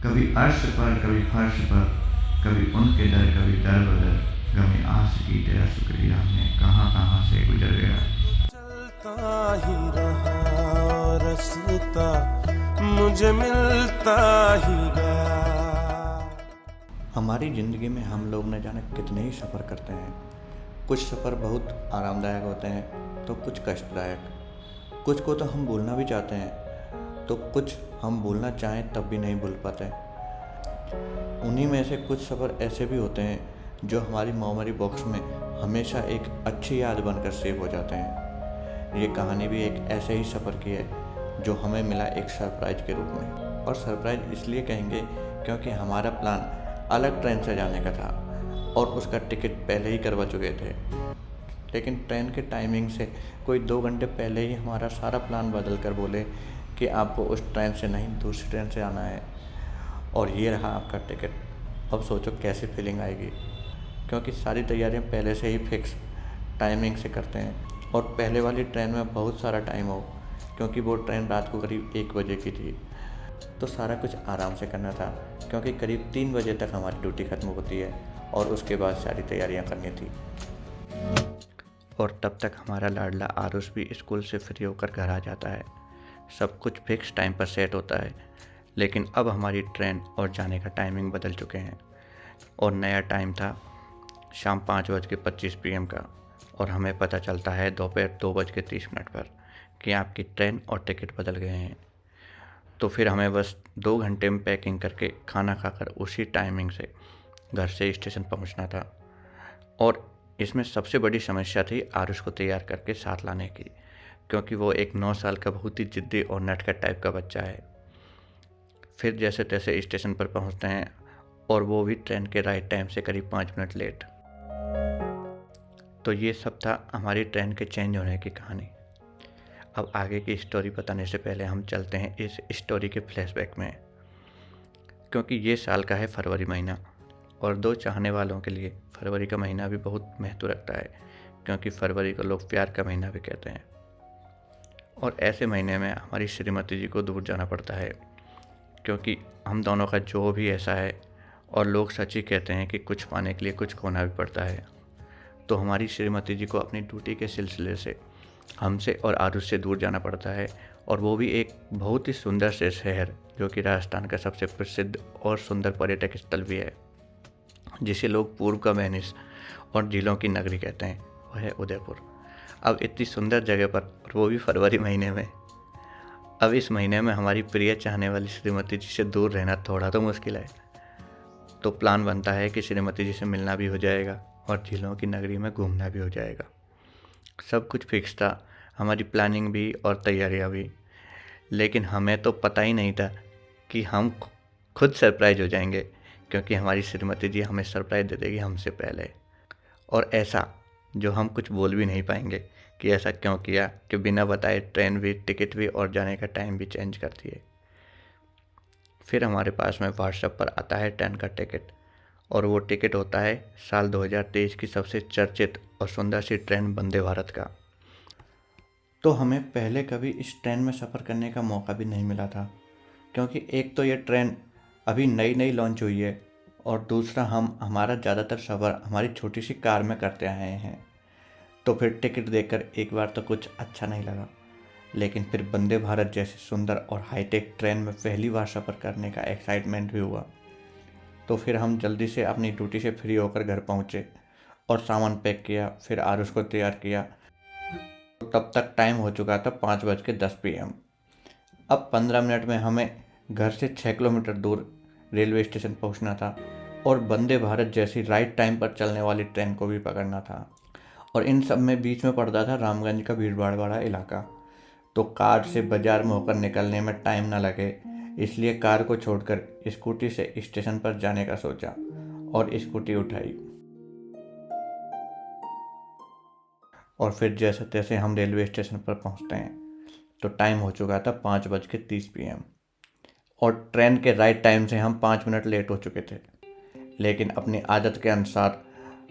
कभी अर्श पर कभी फर्श पर, कभी उनके दर कभी दर बदर, गमे आशिकी तेरा शुक्रिया मैं कहाँ कहाँ से गुजर गया। चलता ही रहा रास्ता मुझे मिलता ही गया। हमारी ज़िंदगी में हम लोग न जाने कितने ही सफ़र करते हैं। कुछ सफ़र बहुत आरामदायक होते हैं तो कुछ कष्टदायक। कुछ को तो हम भूलना भी चाहते हैं तो कुछ हम भूलना चाहें तब भी नहीं भूल पाते। उन्हीं में से कुछ सफ़र ऐसे भी होते हैं जो हमारी मेमोरी बॉक्स में हमेशा एक अच्छी याद बनकर सेव हो जाते हैं। ये कहानी भी एक ऐसे ही सफ़र की है जो हमें मिला एक सरप्राइज़ के रूप में। और सरप्राइज़ इसलिए कहेंगे क्योंकि हमारा प्लान अलग ट्रेन से जाने का था और उसका टिकट पहले ही करवा चुके थे, लेकिन ट्रेन के टाइमिंग से कोई 2 घंटे पहले ही हमारा सारा प्लान बदल कर बोले कि आपको उस ट्रेन से नहीं दूसरी ट्रेन से आना है और ये रहा आपका टिकट। अब सोचो कैसी फीलिंग आएगी, क्योंकि सारी तैयारियां पहले से ही फिक्स टाइमिंग से करते हैं और पहले वाली ट्रेन में बहुत सारा टाइम हो, क्योंकि वो ट्रेन रात को करीब 1 बजे की थी। तो सारा कुछ आराम से करना था क्योंकि करीब 3 बजे तक हमारी ड्यूटी ख़त्म होती है और उसके बाद सारी तैयारियां करनी थी। और तब तक हमारा लाडला आरुष भी स्कूल से फ्री होकर घर आ जाता है। सब कुछ फिक्स टाइम पर सेट होता है, लेकिन अब हमारी ट्रेन और जाने का टाइमिंग बदल चुके हैं और नया टाइम था शाम 5:25 PM का। और हमें पता चलता है दोपहर 2:30 पर कि आपकी ट्रेन और टिकट बदल गए हैं। तो फिर हमें बस 2 घंटे में पैकिंग करके खाना खाकर उसी टाइमिंग से घर से स्टेशन पहुंचना था। और इसमें सबसे बड़ी समस्या थी आरुष को तैयार करके साथ लाने की, क्योंकि वो एक 9 साल का बहुत ही जिद्दी और नटखट टाइप का बच्चा है। फिर जैसे तैसे स्टेशन पर पहुंचते हैं और वो भी ट्रेन के राइट टाइम से करीब 5 मिनट लेट। तो ये सब था हमारी ट्रेन के चेंज होने की कहानी। अब आगे की स्टोरी बताने से पहले हम चलते हैं इस स्टोरी के फ्लैशबैक में, क्योंकि ये साल का है फरवरी महीना और 2 चाहने वालों के लिए फरवरी का महीना भी बहुत महत्व रखता है, क्योंकि फरवरी को लोग प्यार का महीना भी कहते हैं। और ऐसे महीने में हमारी श्रीमती जी को दूर जाना पड़ता है, क्योंकि हम दोनों का जो भी ऐसा है और लोग सच ही कहते हैं कि कुछ पाने के लिए कुछ खोना भी पड़ता है। तो हमारी श्रीमती जी को अपनी ड्यूटी के सिलसिले से हमसे और आरुष से दूर जाना पड़ता है, और वो भी एक बहुत ही सुंदर से शहर जो कि राजस्थान का सबसे प्रसिद्ध और सुंदर पर्यटक स्थल भी है, जिसे लोग पूर्व का वेनिस और झीलों की नगरी कहते हैं, वह है उदयपुर। अब इतनी सुंदर जगह पर, और वो भी फरवरी महीने में। अब इस महीने में हमारी प्रिय चाहने वाली श्रीमती जी से दूर रहना थोड़ा तो मुश्किल है। तो प्लान बनता है कि श्रीमती जी से मिलना भी हो जाएगा और झीलों की नगरी में घूमना भी हो जाएगा। सब कुछ फिक्स था, हमारी प्लानिंग भी और तैयारियां भी। लेकिन हमें तो पता ही नहीं था कि हम खुद सरप्राइज हो जाएंगे, क्योंकि हमारी श्रीमती जी हमें सरप्राइज दे देगी हमसे पहले। और ऐसा जो हम कुछ बोल भी नहीं पाएंगे कि ऐसा क्यों किया कि बिना बताए ट्रेन भी, टिकट भी और जाने का टाइम भी चेंज कर दिए। फिर हमारे पास में व्हाट्सएप पर आता है ट्रेन का टिकट, और वो टिकट होता है साल 2023 की सबसे चर्चित और सुंदर सी ट्रेन वंदे भारत का। तो हमें पहले कभी इस ट्रेन में सफ़र करने का मौका भी नहीं मिला था, क्योंकि एक तो ये ट्रेन अभी नई नई लॉन्च हुई है और दूसरा हमारा ज़्यादातर सफ़र हमारी छोटी सी कार में करते आए हैं। तो फिर टिकट देखकर एक बार तो कुछ अच्छा नहीं लगा, लेकिन फिर वंदे भारत जैसी सुंदर और हाईटेक ट्रेन में पहली बार सफ़र करने का एक्साइटमेंट भी हुआ। तो फिर हम जल्दी से अपनी ड्यूटी से फ्री होकर घर पहुँचे और सामान पैक किया, फिर आरुष को तैयार किया। तो तब तक टाइम हो चुका था 5:10 PM। अब 15 मिनट में हमें घर से 6 किलोमीटर दूर रेलवे स्टेशन पहुंचना था और वंदे भारत जैसी राइट टाइम पर चलने वाली ट्रेन को भी पकड़ना था। और इन सब में बीच में पड़ता था रामगंज का भीड़ भाड़ वाला इलाका। तो कार से बाजार में होकर निकलने में टाइम ना लगे, इसलिए कार को छोड़कर स्कूटी से स्टेशन पर जाने का सोचा और स्कूटी उठाई। और फिर जैसे तैसे हम रेलवे स्टेशन पर पहुंचते हैं तो टाइम हो चुका था 5:30 PM, और ट्रेन के राइट टाइम से हम 5 मिनट लेट हो चुके थे। लेकिन अपनी आदत के अनुसार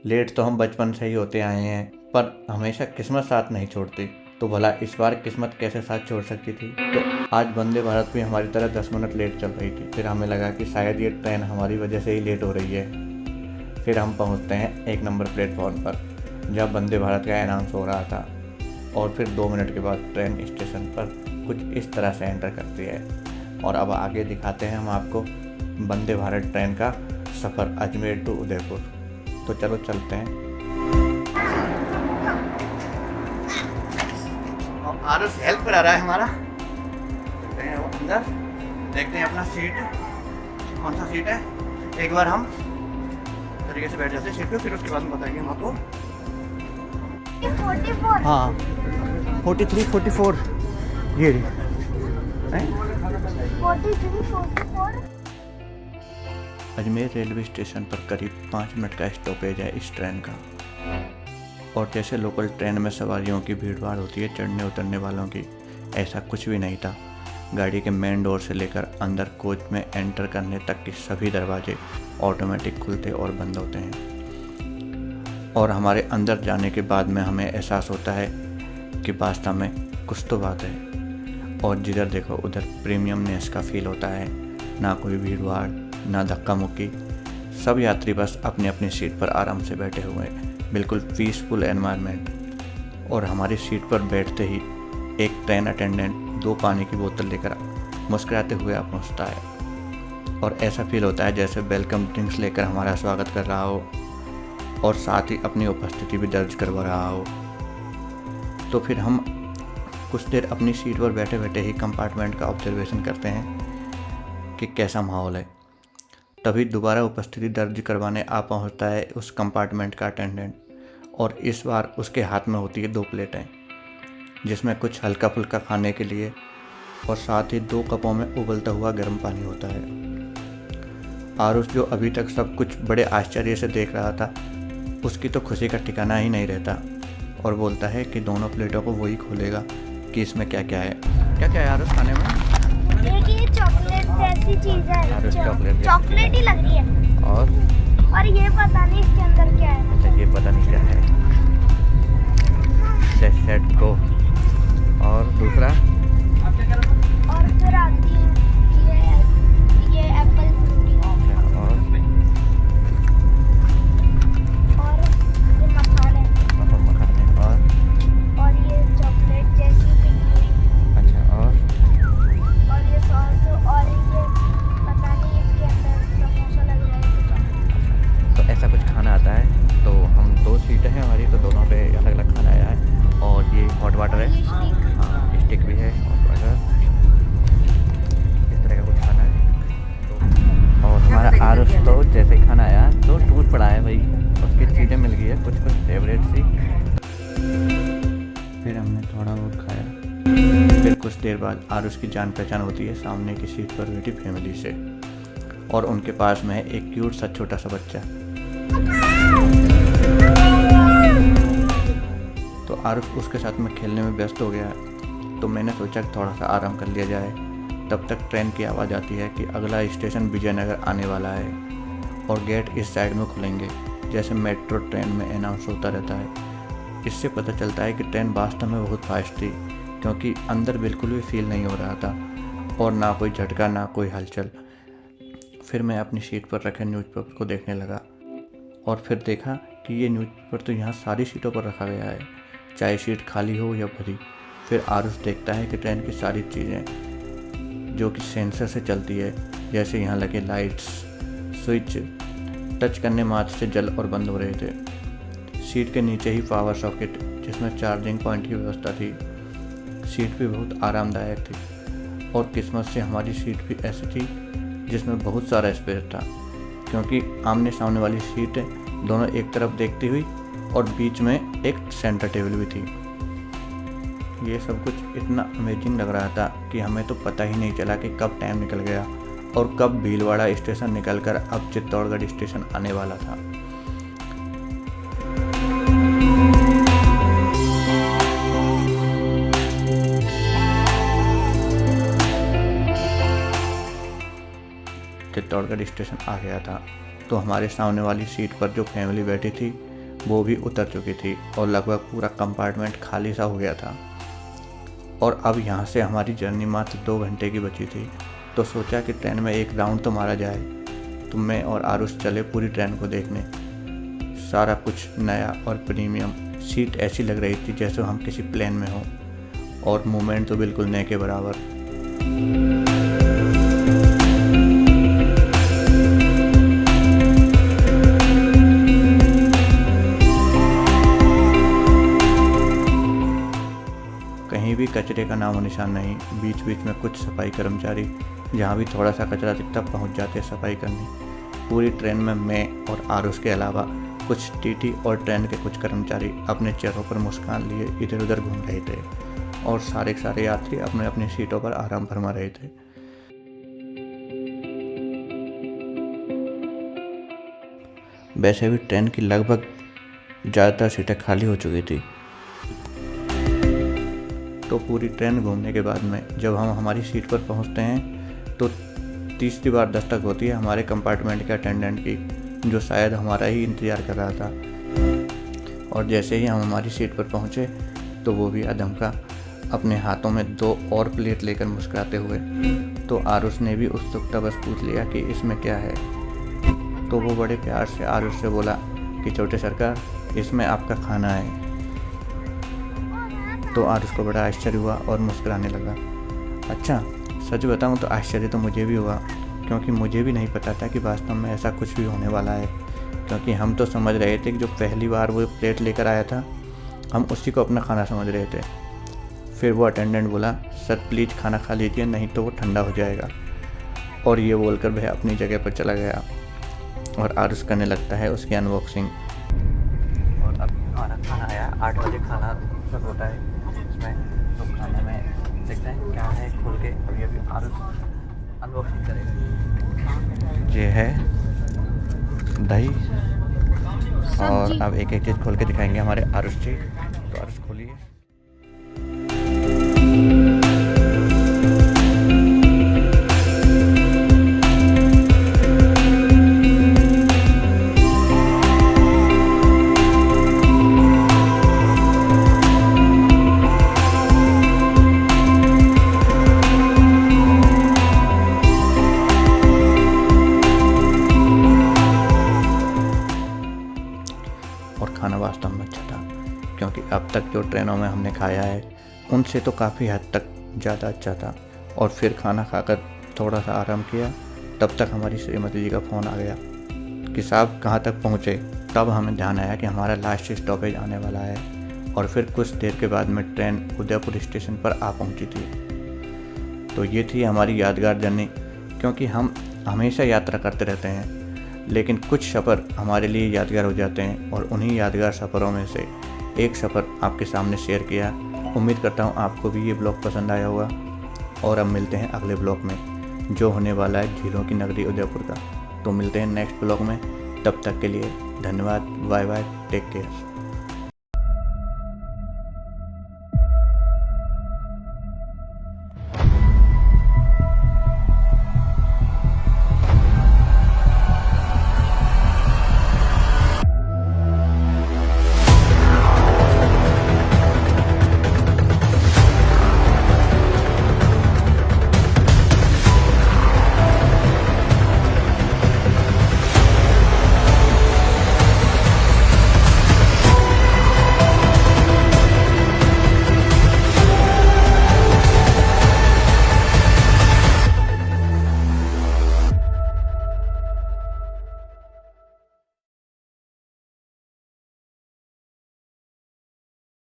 लेट तो हम बचपन से ही होते आए हैं, पर हमेशा किस्मत साथ नहीं छोड़ती। तो भला इस बार किस्मत कैसे साथ छोड़ सकती थी। तो आज वंदे भारत भी हमारी तरह 10 मिनट लेट चल रही थी। फिर हमें लगा कि शायद ये ट्रेन हमारी वजह से ही लेट हो रही है। फिर हम पहुंचते हैं 1 नंबर प्लेटफॉर्म पर, जब वंदे भारत का अनाउंस हो रहा था। और फिर 2 मिनट के बाद ट्रेन स्टेशन पर कुछ इस तरह से एंटर करती है। और अब आगे दिखाते हैं हम आपको वंदे भारत ट्रेन का सफ़र अजमेर टू उदयपुर। तो चलो चलते हैं। और आरुष हेल्प करा रहा है हमारा। चलते हैं वो अंदर, देखते हैं अपना सीट कौन सा सीट है। एक बार हम तरीके से बैठ जाते हैं सीट पे, फिर उसके बाद में बताएंगे हम आपको। 44 हाँ 43 44 ये 43 44 अजमेर रेलवे स्टेशन पर करीब 5 मिनट का स्टॉपेज है इस ट्रेन का। और जैसे लोकल ट्रेन में सवारियों की भीड़ भाड़ होती है चढ़ने उतरने वालों की, ऐसा कुछ भी नहीं था। गाड़ी के मेन डोर से लेकर अंदर कोच में एंटर करने तक के सभी दरवाजे ऑटोमेटिक खुलते और बंद होते हैं। और हमारे अंदर जाने के बाद में हमें एहसास होता है कि वास्तव में कुछ तो बात है। और जिधर देखो उधर प्रीमियमनेस का फील होता है। ना कोई भीड़ भाड़, ना धक्का मुक्की। सब यात्री बस अपनी अपनी सीट पर आराम से बैठे हुए हैं, बिल्कुल पीसफुल एनवायरनमेंट। और हमारी सीट पर बैठते ही एक ट्रेन अटेंडेंट 2 पानी की बोतल लेकर मुस्कुराते हुए आ पहुँचता है। और ऐसा फील होता है जैसे वेलकम ड्रिंक्स लेकर हमारा स्वागत कर रहा हो और साथ ही अपनी उपस्थिति भी दर्ज करवा रहा हो। तो फिर हम कुछ देर अपनी सीट पर बैठे बैठे ही कंपार्टमेंट का ऑब्जर्वेशन करते हैं कि कैसा माहौल है। तभी दोबारा उपस्थिति दर्ज करवाने आ पहुंचता है उस कंपार्टमेंट का अटेंडेंट। और इस बार उसके हाथ में होती है 2 प्लेटें, जिसमें कुछ हल्का फुल्का खाने के लिए और साथ ही 2 कपों में उबलता हुआ गर्म पानी होता है। आरुष जो अभी तक सब कुछ बड़े आश्चर्य से देख रहा था, उसकी तो खुशी का ठिकाना ही नहीं रहता और बोलता है कि दोनों प्लेटों को वही खोलेगा कि इसमें क्या क्या है। क्या क्या है आरुष खाने में? एक ये चॉकलेट जैसी चीज है, चॉकलेट ही लग रही है। और ये पता नहीं इसके अंदर क्या है। अच्छा, ये पता नहीं क्या है। सेट को। और दूसरा और फिर आती है ये एप्पल फ्रूटी। और ये मखाने और ये चॉकलेट जैसी पिंकी। अच्छा और ये सॉस और ये पता नहीं इसके अंदर समोसा लग रहा है। तो ऐसा कुछ खाना आता है। तो हम 2 सीटें हैं हमारी, तो दोनों पे अलग अलग खाना आया है। और ये हॉट वाटर है, हाँ स्टिक भी है, हॉट वाटर इस तरह का कुछ खाना है। तो और हमारा आरुष तो जैसे ही खाना आया तो टूट पड़ा है भाई, उसकी चीज़ें मिल गई है कुछ कुछ फेवरेट सी। फिर हमने थोड़ा बहुत खाया। फिर कुछ देर बाद आरुष की जान पहचान होती है सामने की सीट पर बैठी फैमिली से। और उनके पास में है एक क्यूट सा छोटा सा बच्चा। तो आरुष उसके साथ में खेलने में व्यस्त हो गया। तो मैंने सोचा कि थोड़ा सा आराम कर लिया जाए। तब तक ट्रेन की आवाज़ आती है कि अगला स्टेशन विजयनगर आने वाला है और गेट इस साइड में खुलेंगे, जैसे मेट्रो ट्रेन में अनाउंस होता रहता है। इससे पता चलता है कि ट्रेन वास्तव में बहुत फास्ट थी, क्योंकि अंदर बिल्कुल भी फील नहीं हो रहा था और ना कोई झटका ना कोई हलचल। फिर मैं अपनी सीट पर रखे न्यूज़पेपर को देखने लगा और फिर देखा कि ये न्यूज़पेपर तो यहाँ सारी सीटों पर रखा गया है, चाहे सीट खाली हो या भरी। फिर आरुष देखता है कि ट्रेन की सारी चीज़ें जो कि सेंसर से चलती है, जैसे यहाँ लगे लाइट्स, स्विच टच करने मात्र से जल और बंद हो रहे थे। सीट के नीचे ही पावर सॉकेट जिसमें चार्जिंग पॉइंट की व्यवस्था थी। सीट भी बहुत आरामदायक थी और किस्मत से हमारी सीट भी ऐसी थी जिसमें बहुत सारा स्पेस था, क्योंकि आमने सामने वाली सीटें दोनों एक तरफ देखती हुई और बीच में एक सेंटर टेबल भी थी। ये सब कुछ इतना अमेजिंग लग रहा था कि हमें तो पता ही नहीं चला कि कब टाइम निकल गया और कब भीलवाड़ा स्टेशन निकलकर अब चित्तौड़गढ़ स्टेशन आने वाला था। चित्तौड़गढ़ स्टेशन आ गया था तो हमारे सामने वाली सीट पर जो फैमिली बैठी थी वो भी उतर चुकी थी और लगभग पूरा कंपार्टमेंट खाली सा हो गया था। और अब यहाँ से हमारी जर्नी मात्र 2 घंटे की बची थी। तो सोचा कि ट्रेन में एक राउंड तो मारा जाए। तो मैं और आरुष चले पूरी ट्रेन को देखने। सारा कुछ नया और प्रीमियम, सीट ऐसी लग रही थी जैसे हम किसी प्लेन में हों, और मूवमेंट तो बिल्कुल नए के बराबर। कहीं भी कचरे का नामो निशान नहीं। बीच बीच में कुछ सफाई कर्मचारी जहाँ भी थोड़ा सा कचरा दिखता पहुँच जाते सफाई करने। पूरी ट्रेन में मैं और आरुष के अलावा कुछ टीटी और ट्रेन के कुछ कर्मचारी अपने चेहरों पर मुस्कान लिए इधर उधर घूम रहे थे, और सारे यात्री अपने अपनी सीटों पर आराम फरमा रहे थे। वैसे भी ट्रेन की लगभग ज़्यादातर सीटें खाली हो चुकी थी। तो पूरी ट्रेन घूमने के बाद में जब हम हमारी सीट पर पहुंचते हैं तो तीसरी बार दस्तक होती है हमारे कंपार्टमेंट के अटेंडेंट की, जो शायद हमारा ही इंतज़ार कर रहा था। और जैसे ही हम हमारी सीट पर पहुंचे तो वो भी अधमका अपने हाथों में 2 और प्लेट लेकर मुस्कुराते हुए। तो आरुष ने भी उत्सुकता बस पूछ लिया कि इसमें क्या है। तो वो बड़े प्यार से आरुष से बोला कि छोटे सरकार, इसमें आपका खाना है। तो आरुष को बड़ा आश्चर्य हुआ और मुस्कुराने लगा। अच्छा, सच बताऊं तो आश्चर्य तो मुझे भी हुआ, क्योंकि मुझे भी नहीं पता था कि वास्तव में ऐसा कुछ भी होने वाला है। क्योंकि हम तो समझ रहे थे कि जो पहली बार वो प्लेट लेकर आया था हम उसी को अपना खाना समझ रहे थे। फिर वो अटेंडेंट बोला, सर प्लीज़ खाना खा लीजिए, नहीं तो वो ठंडा हो जाएगा। और ये बोलकर वह अपनी जगह पर चला गया और आरुष करने लगता है उसकी अनबॉक्सिंग। और अब हमारा खाना आया, 8 बजे खाना सब होता है इसमें। तो खाने में देखते हैं क्या है, खोल के अभी आरुष अनबॉक्सिंग करेगा। ये है दही, और अब एक एक चीज़ खोल के दिखाएंगे हमारे आरुष जी। तो आरुष खोलिए। और खाना वास्तव में अच्छा था, क्योंकि अब तक जो ट्रेनों में हमने खाया है उनसे तो काफ़ी हद तक ज़्यादा अच्छा था। और फिर खाना खाकर थोड़ा सा आराम किया, तब तक हमारी श्रीमती जी का फ़ोन आ गया कि साहब कहाँ तक पहुँचे। तब हमें ध्यान आया कि हमारा लास्ट स्टॉपेज आने वाला है, और फिर कुछ देर के बाद में ट्रेन उदयपुर स्टेशन पर आ पहुँची थी। तो ये थी हमारी यादगार जर्नी, क्योंकि हम हमेशा यात्रा करते रहते हैं, लेकिन कुछ सफ़र हमारे लिए यादगार हो जाते हैं, और उन्हीं यादगार सफ़रों में से एक सफ़र आपके सामने शेयर किया। उम्मीद करता हूँ आपको भी ये ब्लॉग पसंद आया होगा, और अब मिलते हैं अगले ब्लॉग में, जो होने वाला है झीलों की नगरी उदयपुर का। तो मिलते हैं नेक्स्ट ब्लॉग में, तब तक के लिए धन्यवाद, बाय बाय, टेक केयर।